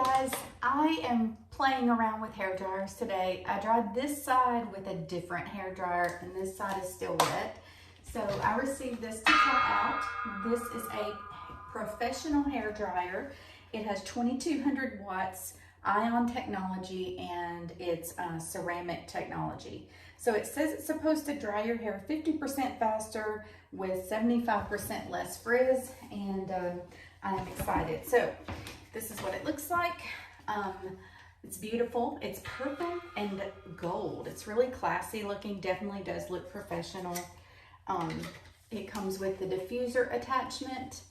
guys, I am playing around with hair dryers today. I dried this side with a different hair dryer and this side is still wet. So I received this to try out. This is a professional hair dryer. It has 2200 watts ion technology and it's ceramic technology. So it says it's supposed to dry your hair 50% faster with 75% less frizz, and I am excited. So this is what it looks like. It's beautiful. It's purple and gold. It's really classy looking. Definitely does look professional. It comes with the diffuser attachment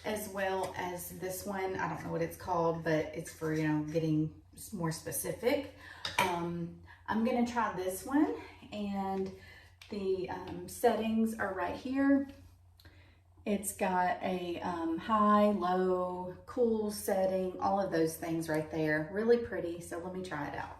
as well as this one. I don't know what it's called, but it's for, you know, getting more specific. I'm gonna try this one, and the settings are right here. It's got a high, low, cool setting, all of those things right there. Really pretty, so let me try it out.